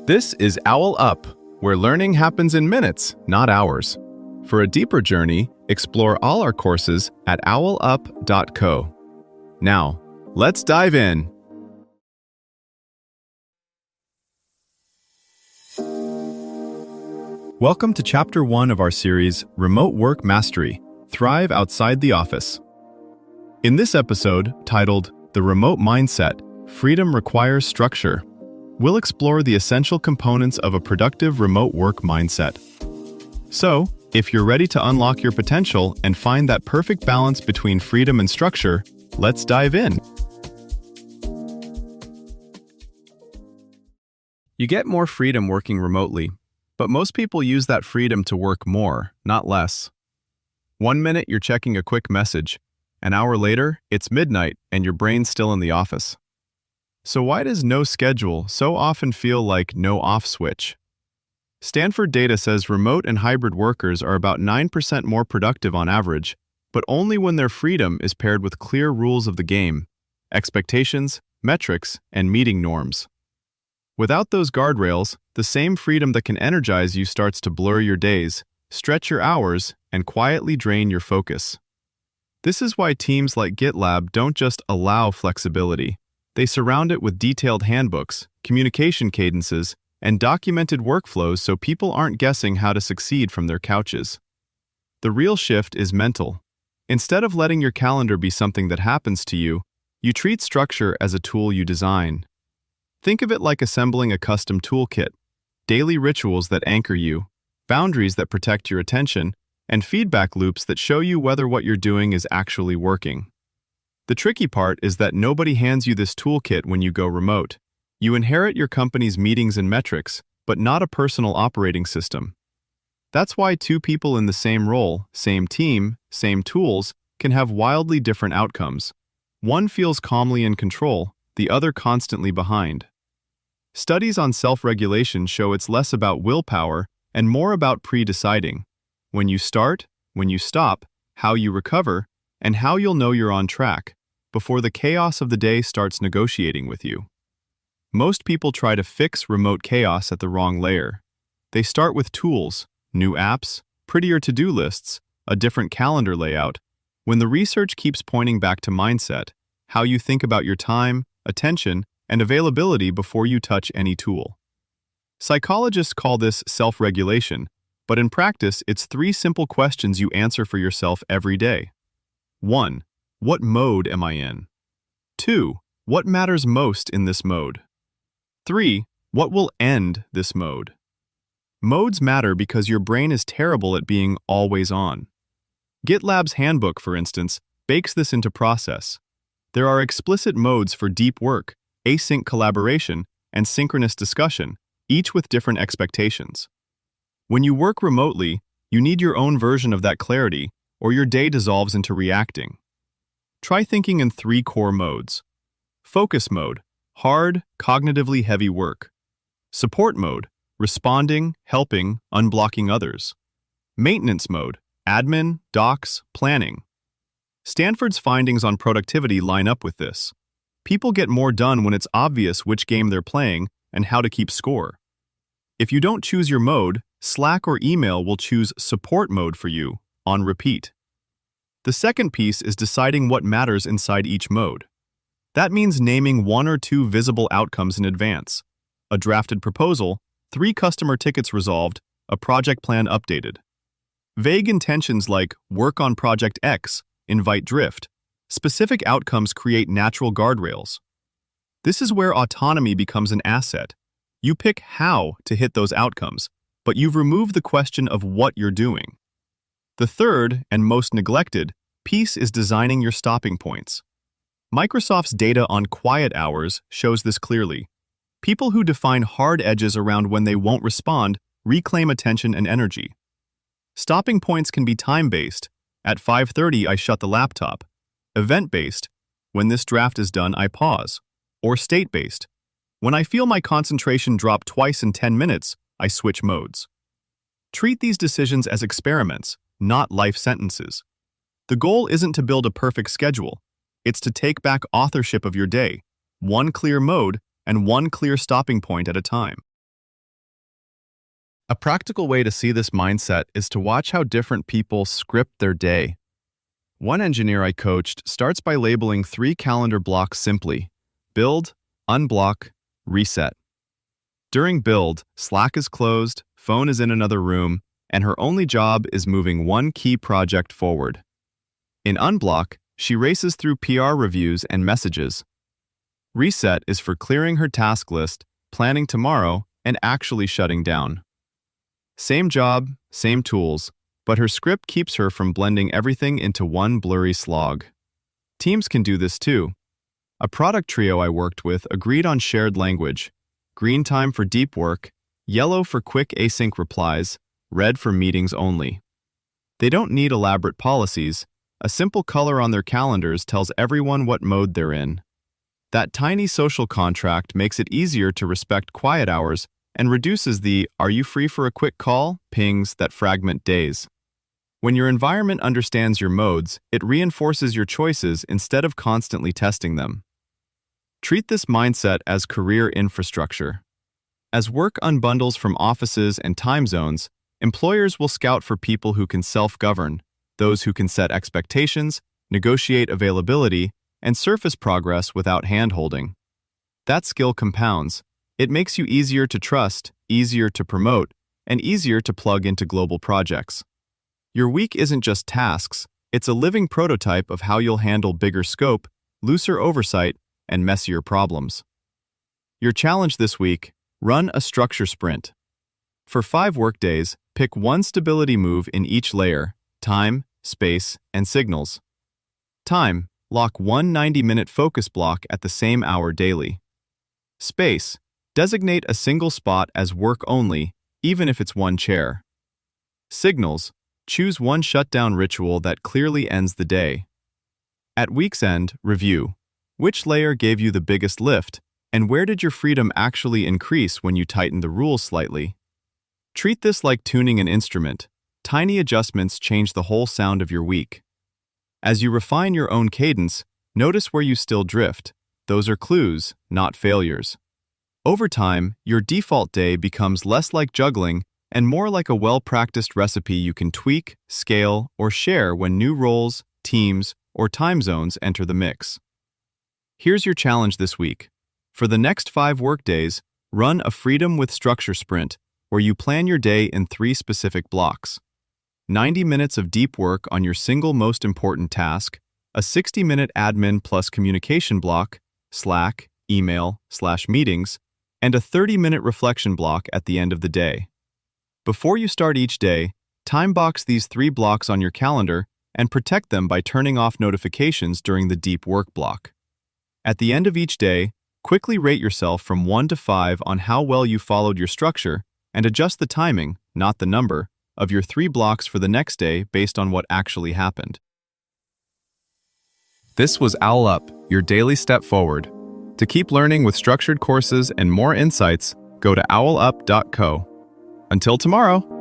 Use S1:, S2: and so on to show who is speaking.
S1: This is OwlUp, where learning happens in minutes, not hours. For a deeper journey, explore all our courses at owlup.co. Now, let's dive in. Welcome to Chapter 1 of our series, Remote Work Mastery, Thrive Outside the Office. In this episode, titled The Remote Mindset, Freedom Requires Structure, we'll explore the essential components of a productive remote work mindset. So, if you're ready to unlock your potential and find that perfect balance between freedom and structure, let's dive in. You get more freedom working remotely, but most people use that freedom to work more, not less. 1 minute you're checking a quick message. An hour later, it's midnight and your brain's still in the office. So why does no schedule so often feel like no off switch? Stanford data says remote and hybrid workers are about 9% more productive on average, but only when their freedom is paired with clear rules of the game, expectations, metrics, and meeting norms. Without those guardrails, the same freedom that can energize you starts to blur your days, stretch your hours, and quietly drain your focus. This is why teams like GitLab don't just allow flexibility. They surround it with detailed handbooks, communication cadences, and documented workflows so people aren't guessing how to succeed from their couches. The real shift is mental. Instead of letting your calendar be something that happens to you, you treat structure as a tool you design. Think of it like assembling a custom toolkit, daily rituals that anchor you, boundaries that protect your attention, and feedback loops that show you whether what you're doing is actually working. The tricky part is that nobody hands you this toolkit when you go remote. You inherit your company's meetings and metrics, but not a personal operating system. That's why two people in the same role, same team, same tools, can have wildly different outcomes. One feels calmly in control, the other constantly behind. Studies on self-regulation show it's less about willpower and more about pre-deciding. When you start, when you stop, how you recover, and how you'll know you're on track, before the chaos of the day starts negotiating with you. Most people try to fix remote chaos at the wrong layer. They start with tools, new apps, prettier to-do lists, a different calendar layout, when the research keeps pointing back to mindset, how you think about your time, attention, and availability before you touch any tool. Psychologists call this self-regulation, but in practice, it's 3 simple questions you answer for yourself every day. 1. What mode am I in? 2. What matters most in this mode? 3. What will end this mode? Modes matter because your brain is terrible at being always on. GitLab's handbook, for instance, bakes this into process. There are explicit modes for deep work, async collaboration, and synchronous discussion, each with different expectations. When you work remotely, you need your own version of that clarity, or your day dissolves into reacting. Try thinking in 3 core modes. Focus mode, hard, cognitively heavy work. Support mode, responding, helping, unblocking others. Maintenance mode, admin, docs, planning. Stanford's findings on productivity line up with this. People get more done when it's obvious which game they're playing and how to keep score. If you don't choose your mode, Slack or email will choose support mode for you, on repeat. The second piece is deciding what matters inside each mode. That means naming 1 or 2 visible outcomes in advance. A drafted proposal, 3 customer tickets resolved, a project plan updated. Vague intentions like work on project X invite drift. Specific outcomes create natural guardrails. This is where autonomy becomes an asset. You pick how to hit those outcomes, but you've removed the question of what you're doing. The third, and most neglected, piece is designing your stopping points. Microsoft's data on quiet hours shows this clearly. People who define hard edges around when they won't respond reclaim attention and energy. Stopping points can be time-based. At 5:30, I shut the laptop. Event-based. When this draft is done, I pause. Or state-based. When I feel my concentration drop twice in 10 minutes, I switch modes. Treat these decisions as experiments, not life sentences. The goal isn't to build a perfect schedule. It's to take back authorship of your day, one clear mode and one clear stopping point at a time. A practical way to see this mindset is to watch how different people script their day. One engineer I coached starts by labeling 3 calendar blocks simply: build, unblock, reset. During build, Slack is closed, phone is in another room, and her only job is moving one key project forward. In unblock, she races through PR reviews and messages. Reset is for clearing her task list, planning tomorrow, and actually shutting down. Same job, same tools, but her script keeps her from blending everything into one blurry slog. Teams can do this too. A product trio I worked with agreed on shared language: green time for deep work, yellow for quick async replies, red for meetings only. They don't need elaborate policies. A simple color on their calendars tells everyone what mode they're in. That tiny social contract makes it easier to respect quiet hours and reduces the "are you free for a quick call" pings that fragment days. When your environment understands your modes, it reinforces your choices instead of constantly testing them. Treat this mindset as career infrastructure. As work unbundles from offices and time zones, employers will scout for people who can self-govern, those who can set expectations, negotiate availability, and surface progress without hand-holding. That skill compounds. It makes you easier to trust, easier to promote, and easier to plug into global projects. Your week isn't just tasks, it's a living prototype of how you'll handle bigger scope, looser oversight, and messier problems. Your challenge this week: run a structure sprint. For 5 workdays, pick one stability move in each layer: time, space, and signals. Time: lock one 90-minute focus block at the same hour daily. Space: designate a single spot as work only, even if it's one chair. Signals: choose one shutdown ritual that clearly ends the day. At week's end, review. Which layer gave you the biggest lift, and where did your freedom actually increase when you tightened the rules slightly? Treat this like tuning an instrument. Tiny adjustments change the whole sound of your week. As you refine your own cadence, notice where you still drift. Those are clues, not failures. Over time, your default day becomes less like juggling and more like a well-practiced recipe you can tweak, scale, or share when new roles, teams, or time zones enter the mix. Here's your challenge this week. For the next 5 workdays, run a Freedom with Structure sprint, where you plan your day in 3 specific blocks: 90 minutes of deep work on your single most important task, a 60-minute admin plus communication block, Slack, email/meetings, and a 30-minute reflection block at the end of the day. Before you start each day, time-box these 3 blocks on your calendar and protect them by turning off notifications during the deep work block. At the end of each day, quickly rate yourself from 1 to 5 on how well you followed your structure and adjust the timing, not the number, of your 3 blocks for the next day based on what actually happened. This was OwlUp, your daily step forward. To keep learning with structured courses and more insights, go to owlup.co. Until tomorrow!